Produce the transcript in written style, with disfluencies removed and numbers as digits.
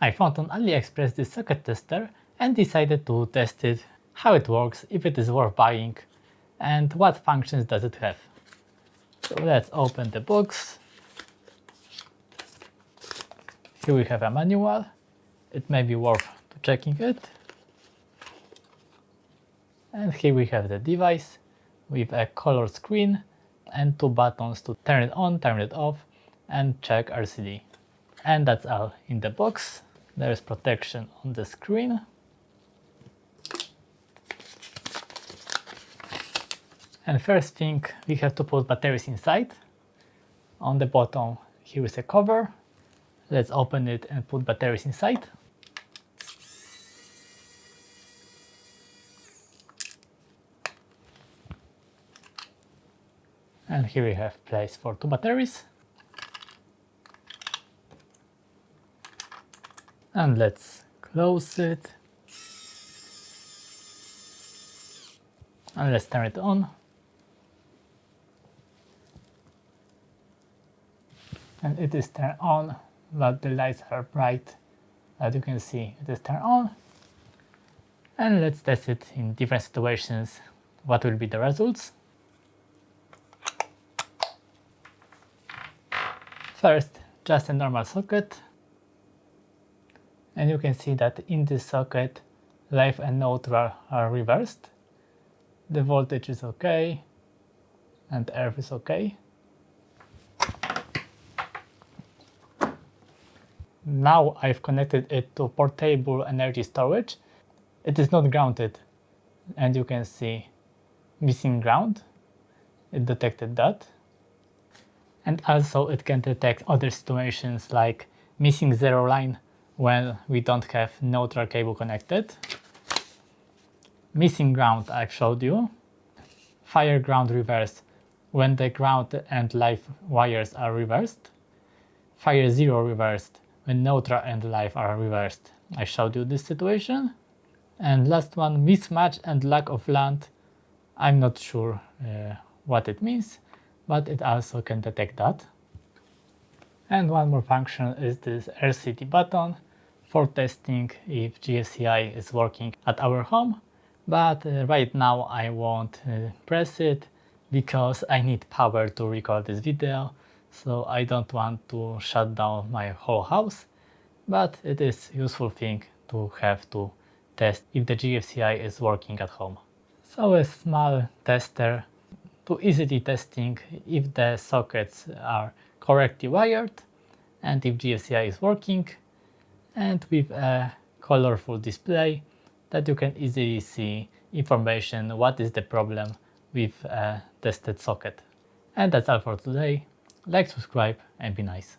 I found on AliExpress this socket tester and decided to test it, how it works, if it is worth buying, and what functions does it have. So let's open the box. Here we have a manual. It may be worth checking it. And here we have the device with a color screen and two buttons to turn it on, turn it off, and check RCD. And that's all in the box. There is protection on the screen. And first thing, we have to put batteries inside. On the bottom, here is a cover. Let's open it and put batteries inside. And here we have place for two batteries. And let's close it. And let's turn it on. And it is turned on, but the lights are bright. As you can see, it is turned on. And let's test it in different situations. What will be the results? First, just a normal socket. And you can see that in this socket, live and neutral are reversed. The voltage is okay, and earth is okay. Now I've connected it to portable energy storage. It is not grounded, and you can see missing ground. It detected that. And also it can detect other situations like missing zero line when we don't have neutral cable connected. Missing ground I've showed you. Fire ground reverse when the ground and live wires are reversed. Fire zero reversed when neutral and live are reversed. I showed you this situation. And last one, mismatch and lack of land. I'm not sure what it means, but it also can detect that. And one more function is this RCD button for testing if GFCI is working at our home. But right now I won't press it because I need power to record this video. So I don't want to shut down my whole house. But it is a useful thing to have to test if the GFCI is working at home. So a small tester to easily testing if the sockets are correctly wired and if GFCI is working, and with a colorful display that you can easily see information what is the problem with a tested socket. And that's all for today. Like, subscribe, and be nice.